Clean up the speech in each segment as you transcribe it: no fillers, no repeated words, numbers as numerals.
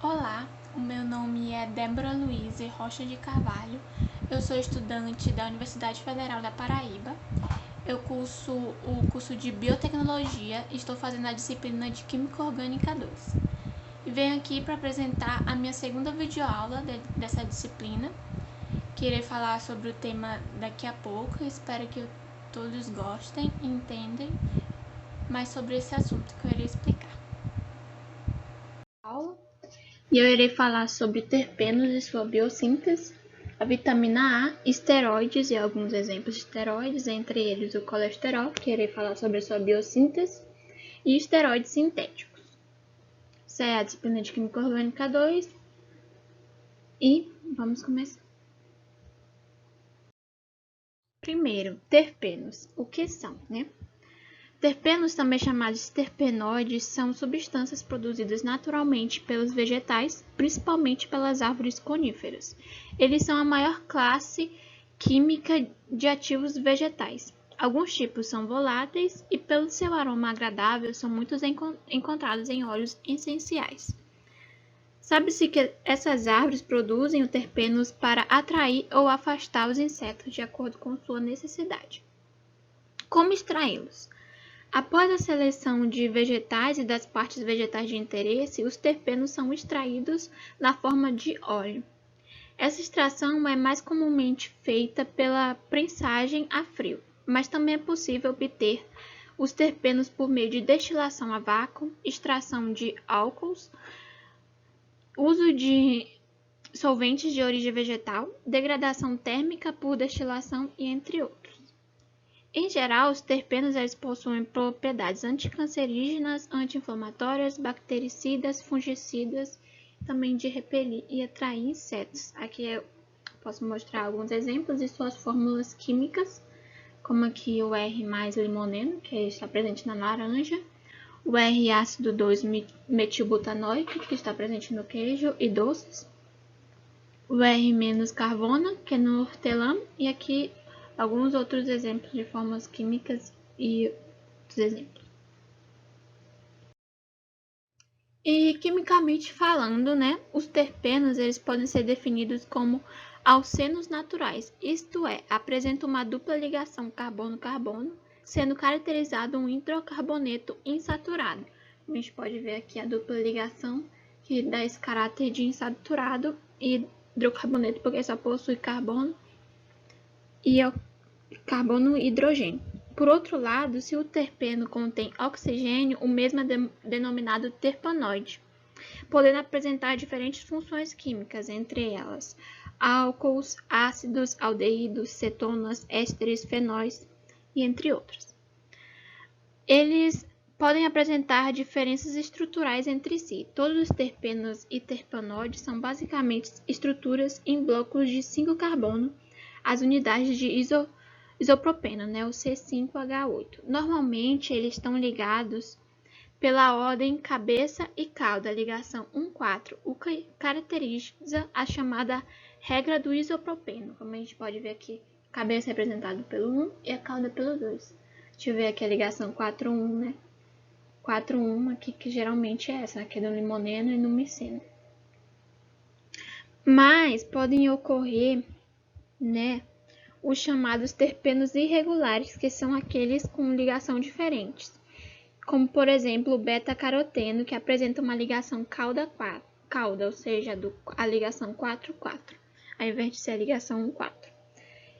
Olá, o meu nome é Débora Luísa Rocha de Carvalho. Eu sou estudante da Universidade Federal da Paraíba. Eu curso o curso de Biotecnologia e estou fazendo a disciplina de Química Orgânica 2. E venho aqui para apresentar a minha segunda videoaula dessa disciplina, que irei falar sobre o tema daqui a pouco. Espero que todos gostem e entendam mais sobre esse assunto que eu irei explicar. E eu irei falar sobre terpenos e sua biossíntese, a vitamina A, esteroides e alguns exemplos de esteroides, entre eles o colesterol, que irei falar sobre a sua biossíntese, e esteroides sintéticos. Essa é a disciplina de Química Orgânica 2 e vamos começar. Primeiro, terpenos. O que são, né? Terpenos, também chamados de terpenoides, são substâncias produzidas naturalmente pelos vegetais, principalmente pelas árvores coníferas. Eles são a maior classe química de ativos vegetais. Alguns tipos são voláteis e, pelo seu aroma agradável, são muitos encontrados em óleos essenciais. Sabe-se que essas árvores produzem os terpenos para atrair ou afastar os insetos de acordo com sua necessidade. Como extraí-los? Após a seleção de vegetais e das partes vegetais de interesse, os terpenos são extraídos na forma de óleo. Essa extração é mais comumente feita pela prensagem a frio, mas também é possível obter os terpenos por meio de destilação a vácuo, extração de álcools, uso de solventes de origem vegetal, degradação térmica por destilação e entre outros. Em geral, os terpenos possuem propriedades anticancerígenas, anti-inflamatórias, bactericidas, fungicidas, também de repelir e atrair insetos. Aqui eu posso mostrar alguns exemplos de suas fórmulas químicas, como aqui o R mais limoneno, que está presente na laranja, o R ácido 2-metilbutanoico, que está presente no queijo e doces, o R menos carbono, que é no hortelã, e aqui alguns outros exemplos de fórmulas químicas e outros exemplos. E quimicamente falando, né, os terpenos eles podem ser definidos como alcenos naturais, isto é, apresentam uma dupla ligação carbono-carbono, sendo caracterizado um hidrocarboneto insaturado. A gente pode ver aqui a dupla ligação que dá esse caráter de insaturado e hidrocarboneto porque só possui carbono e carbono e hidrogênio. Por outro lado, se o terpeno contém oxigênio, o mesmo é denominado terpenoide, podendo apresentar diferentes funções químicas, entre elas álcools, ácidos, aldeídos, cetonas, ésteres, fenóis e entre outros. Eles podem apresentar diferenças estruturais entre si. Todos os terpenos e terpenoides são basicamente estruturas em blocos de 5 carbono, as unidades de isopropeno, né, o C5H8. Normalmente, eles estão ligados pela ordem cabeça e cauda, ligação 1,4, o que caracteriza a chamada regra do isopropeno. Como a gente pode ver aqui, a cabeça é representada pelo 1 e a cauda pelo 2. Deixa eu ver aqui a ligação 4,1, né? 4,1 aqui, que geralmente é essa, aqui é do limoneno e no miceno. Mas podem ocorrer, né, os chamados terpenos irregulares, que são aqueles com ligação diferentes, como por exemplo o beta-caroteno, que apresenta uma ligação cauda, ou seja, a ligação 4,4, ao invés de ser a ligação 1,4.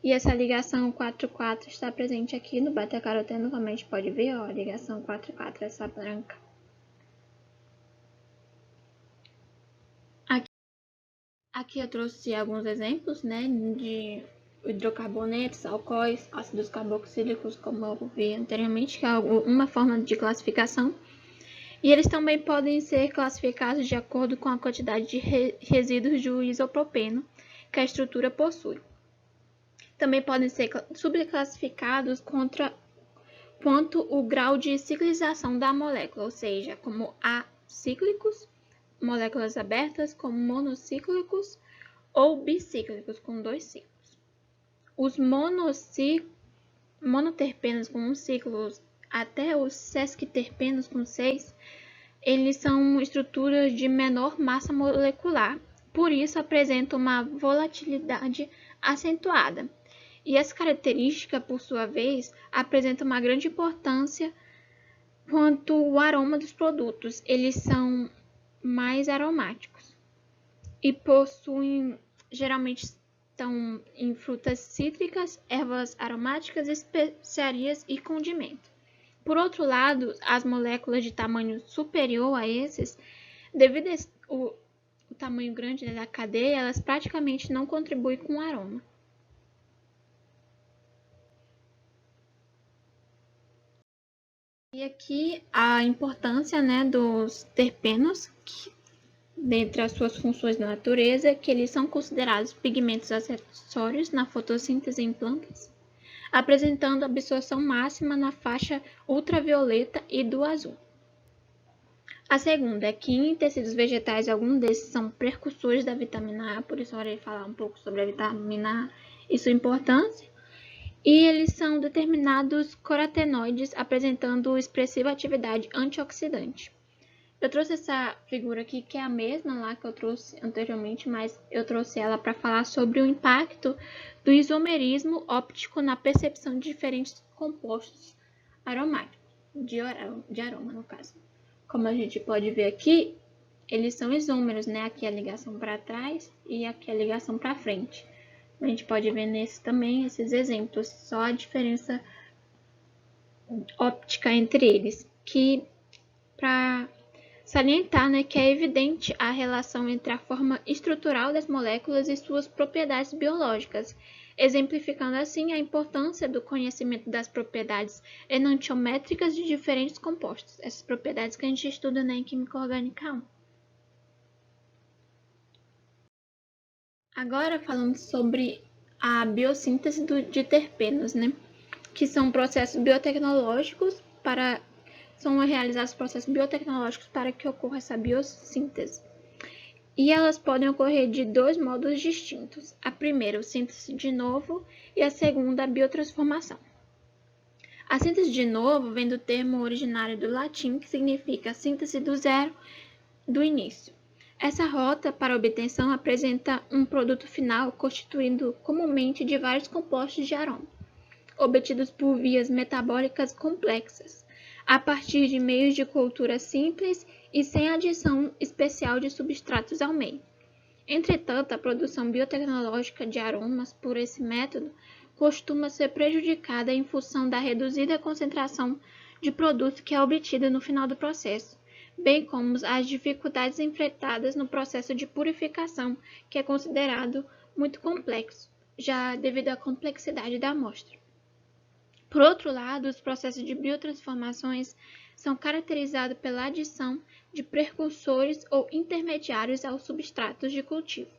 E essa ligação 4,4 está presente aqui no beta-caroteno, como a gente pode ver, ó, a ligação 4,4, essa branca. Aqui eu trouxe alguns exemplos, né, de hidrocarbonetos, alcoóis, ácidos carboxílicos, como eu vi anteriormente, que é uma forma de classificação. E eles também podem ser classificados de acordo com a quantidade de resíduos do isopropeno que a estrutura possui. Também podem ser subclassificados quanto o grau de ciclização da molécula, ou seja, como acíclicos, moléculas abertas, como monocíclicos ou bicíclicos, com 2 ciclos. Os monoterpenos com 1 ciclo até os sesquiterpenos com 6 eles são estruturas de menor massa molecular, por isso apresentam uma volatilidade acentuada. E essa característica, por sua vez, apresenta uma grande importância quanto ao aroma dos produtos. Eles são mais aromáticos e geralmente estão em frutas cítricas, ervas aromáticas, especiarias e condimentos. Por outro lado, as moléculas de tamanho superior a esses, devido ao tamanho grande da cadeia, elas praticamente não contribuem com o aroma. E aqui a importância, dos terpenos, dentre as suas funções na natureza, que eles são considerados pigmentos acessórios na fotossíntese em plantas, apresentando absorção máxima na faixa ultravioleta e do azul. A segunda é que em tecidos vegetais, alguns desses são precursores da vitamina A, por isso eu irei falar um pouco sobre a vitamina A e sua importância. E eles são determinados carotenoides, apresentando expressiva atividade antioxidante. Eu trouxe essa figura aqui, que é a mesma lá que eu trouxe anteriormente, mas eu trouxe ela para falar sobre o impacto do isomerismo óptico na percepção de diferentes compostos aromáticos, de aroma no caso. Como a gente pode ver aqui, eles são isômeros, né? Aqui a ligação para trás e aqui a ligação para frente. A gente pode ver nesse também esses exemplos, só a diferença óptica entre eles, que para salientar, que é evidente a relação entre a forma estrutural das moléculas e suas propriedades biológicas, exemplificando assim a importância do conhecimento das propriedades enantiométricas de diferentes compostos, essas propriedades que a gente estuda em Química Orgânica 1. Agora falando sobre a biossíntese de terpenos, que são processos biotecnológicos são realizados processos biotecnológicos para que ocorra essa biossíntese. E elas podem ocorrer de dois modos distintos. A primeira, a síntese de novo, e a segunda, a biotransformação. A síntese de novo vem do termo originário do latim, que significa síntese do zero, do início. Essa rota para obtenção apresenta um produto final constituído comumente de vários compostos de aroma, obtidos por vias metabólicas complexas, a partir de meios de cultura simples e sem adição especial de substratos ao meio. Entretanto, a produção biotecnológica de aromas por esse método costuma ser prejudicada em função da reduzida concentração de produto que é obtida no final do processo, bem como as dificuldades enfrentadas no processo de purificação, que é considerado muito complexo, já devido à complexidade da amostra. Por outro lado, os processos de biotransformações são caracterizados pela adição de precursores ou intermediários aos substratos de cultivo,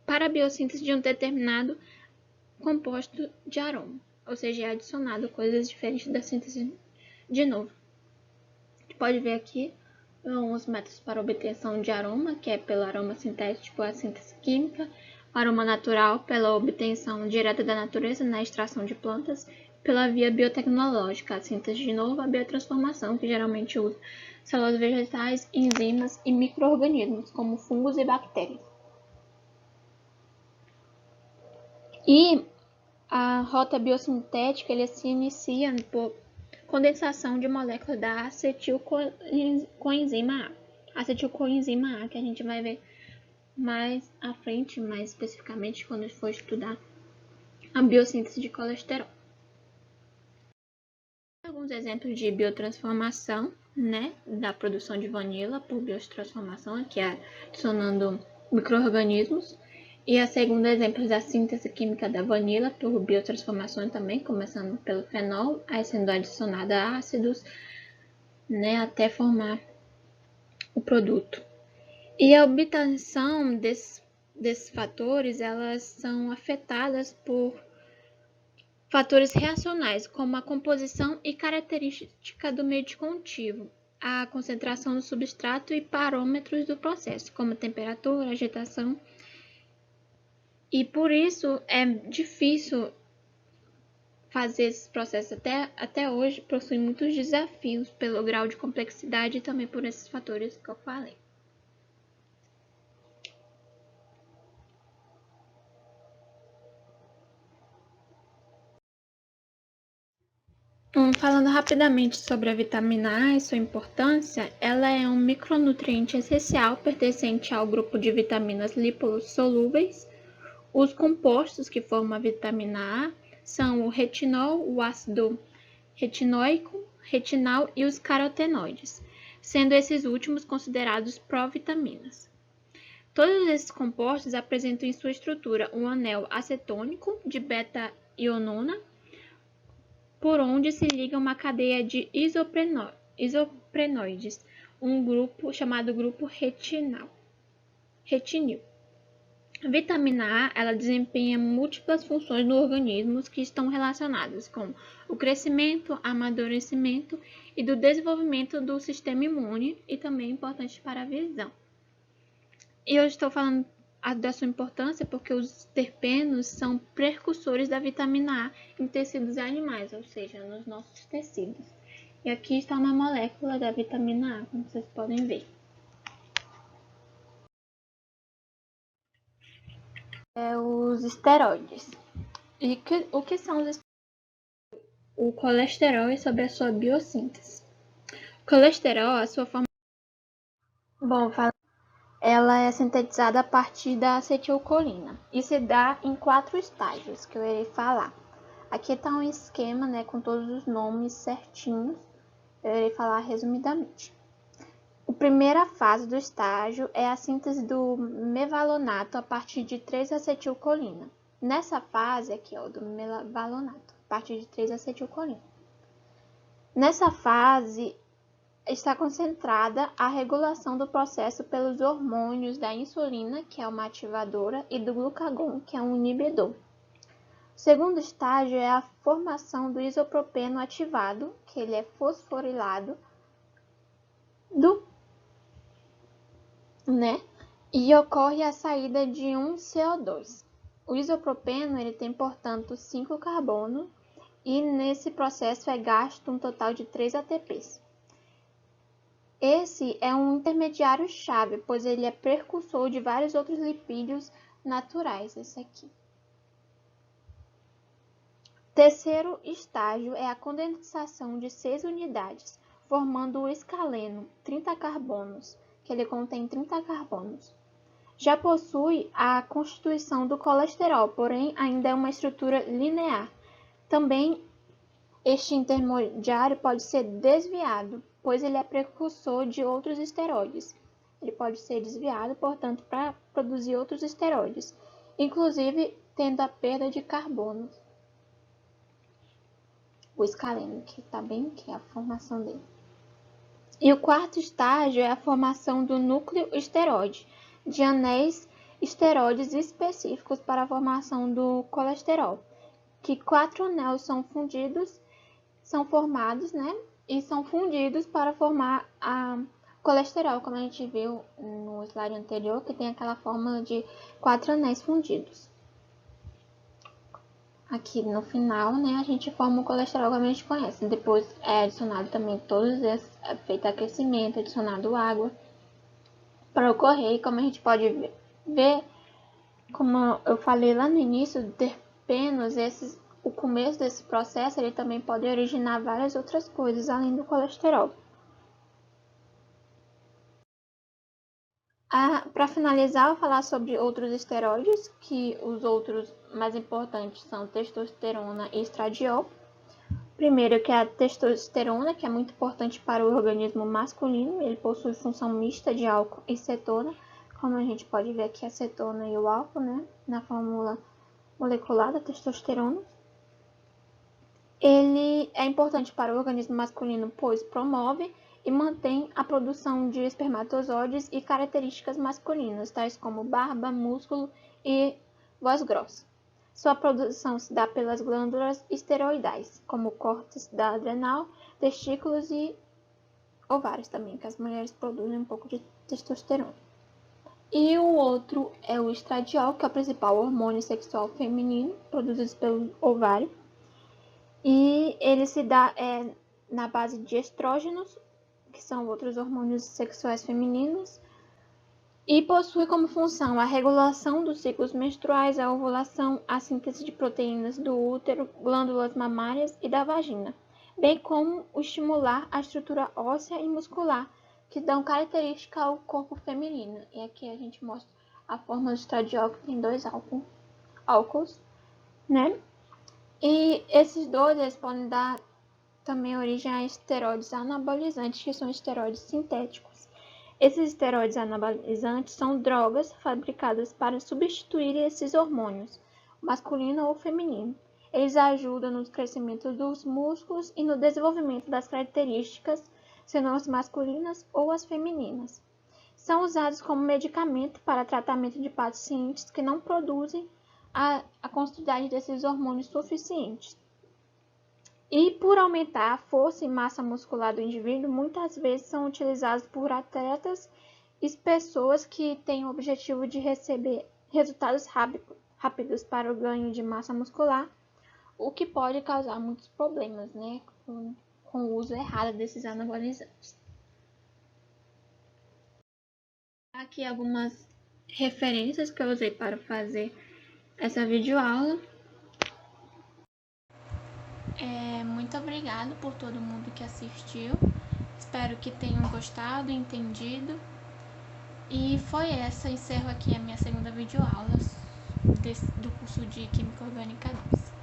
para a biossíntese de um determinado composto de aroma, ou seja, é adicionado coisas diferentes da síntese de novo. A gente pode ver aqui os métodos para obtenção de aroma, que é pelo aroma sintético, a síntese química, o aroma natural, pela obtenção direta da natureza na extração de plantas, pela via biotecnológica, a síntese de novo, a biotransformação, que geralmente usa células vegetais, enzimas e micro-organismos, como fungos e bactérias. E a rota biosintética ele se inicia por condensação de moléculas da acetilcoenzima A. Acetilcoenzima A, que a gente vai ver mais à frente, mais especificamente quando for estudar a biossíntese de colesterol. Alguns exemplos de biotransformação, da produção de vanila por biotransformação, aqui adicionando micro-organismos. E a segunda exemplo da síntese química da vanila por biotransformação também, começando pelo fenol, aí sendo adicionada ácidos, até formar o produto. E a obtenção desses fatores, elas são afetadas por fatores reacionais, como a composição e característica do meio de cultivo, a concentração do substrato e parâmetros do processo, como temperatura, agitação. E por isso é difícil fazer esses processos até hoje possui muitos desafios pelo grau de complexidade e também por esses fatores que eu falei. Falando rapidamente sobre a vitamina A e sua importância, ela é um micronutriente essencial pertencente ao grupo de vitaminas lipossolúveis. Os compostos que formam a vitamina A são o retinol, o ácido retinóico, retinal e os carotenoides, sendo esses últimos considerados provitaminas. Todos esses compostos apresentam em sua estrutura um anel acetônico de beta-ionona, por onde se liga uma cadeia de isoprenoides, um grupo chamado grupo retinil. A vitamina A, ela desempenha múltiplas funções no organismo que estão relacionadas com o crescimento, amadurecimento e do desenvolvimento do sistema imune e também é importante para a visão. E eu estou falando da sua importância porque os terpenos são precursores da vitamina A em tecidos animais, ou seja, nos nossos tecidos. E aqui está uma molécula da vitamina A, como vocês podem ver. Os esteroides. E o que são os esteroides? O colesterol e sobre a sua biossíntese. O colesterol, a sua forma... Bom, ela é sintetizada a partir da acetilcolina e se dá em 4 estágios que eu irei falar. Aqui está um esquema, né, com todos os nomes certinhos, eu irei falar resumidamente. A primeira fase do estágio é a síntese do mevalonato a partir de 3-acetilcolina. Nessa fase aqui, ó, do mevalonato, a partir de 3-acetilcolina. Nessa fase está concentrada a regulação do processo pelos hormônios da insulina, que é uma ativadora, e do glucagon, que é um inibidor. O segundo estágio é a formação do isopropeno ativado, que ele é fosforilado, e ocorre a saída de um CO2. O isopropeno ele tem, portanto, 5 carbonos e nesse processo é gasto um total de 3 ATPs. Esse é um intermediário chave, pois ele é precursor de vários outros lipídios naturais, esse aqui. Terceiro estágio é a condensação de 6 unidades, formando o escaleno, 30 carbonos, que ele contém 30 carbonos. Já possui a constituição do colesterol, porém ainda é uma estrutura linear. Também este intermediário pode ser desviado, pois ele é precursor de outros esteroides. Ele pode ser desviado, portanto, para produzir outros esteroides, inclusive tendo a perda de carbono. O escaleno, que está bem, que é a formação dele. E o quarto estágio é a formação do núcleo esteroide, de anéis esteroides específicos para a formação do colesterol, que 4 anéis são formados, né? E são fundidos para formar a colesterol, como a gente viu no slide anterior, que tem aquela fórmula de 4 anéis fundidos. Aqui no final, né, a gente forma o colesterol como a gente conhece. Depois é adicionado também todos esses, é feito aquecimento, adicionado água para ocorrer. E como a gente pode ver, como eu falei lá no início, terpenos, o começo desse processo, ele também pode originar várias outras coisas além do colesterol. Para finalizar, eu vou falar sobre outros esteroides, que os outros mais importantes são testosterona e estradiol. Primeiro, que é a testosterona, que é muito importante para o organismo masculino, ele possui função mista de álcool e cetona, como a gente pode ver aqui a cetona e o álcool, né, na fórmula molecular da testosterona. Ele é importante para o organismo masculino, pois promove e mantém a produção de espermatozoides e características masculinas, tais como barba, músculo e voz grossa. Sua produção se dá pelas glândulas esteroidais, como córtex da adrenal, testículos e ovários também, que as mulheres produzem um pouco de testosterona. E o outro é o estradiol, que é o principal hormônio sexual feminino, produzido pelo ovário. E ele se dá na base de estrógenos, que são outros hormônios sexuais femininos, e possui como função a regulação dos ciclos menstruais, a ovulação, a síntese de proteínas do útero, glândulas mamárias e da vagina, bem como o estimular a estrutura óssea e muscular, que dão característica ao corpo feminino. E aqui a gente mostra a forma do estradiol, que tem 2 álcools, né? E esses dois eles podem dar também origem a esteroides anabolizantes, que são esteroides sintéticos. Esses esteroides anabolizantes são drogas fabricadas para substituir esses hormônios, masculino ou feminino. Eles ajudam no crescimento dos músculos e no desenvolvimento das características, sendo as masculinas ou as femininas. São usados como medicamento para tratamento de pacientes que não produzem a quantidade desses hormônios suficientes. E por aumentar a força e massa muscular do indivíduo, muitas vezes são utilizados por atletas e pessoas que têm o objetivo de receber resultados rápidos para o ganho de massa muscular, o que pode causar muitos problemas, né, com o uso errado desses anabolizantes. Aqui algumas referências que eu usei para fazer essa videoaula. Muito obrigada por todo mundo que assistiu. Espero que tenham gostado, entendido. E foi essa. Encerro aqui a minha segunda videoaula do curso de Química Orgânica 2.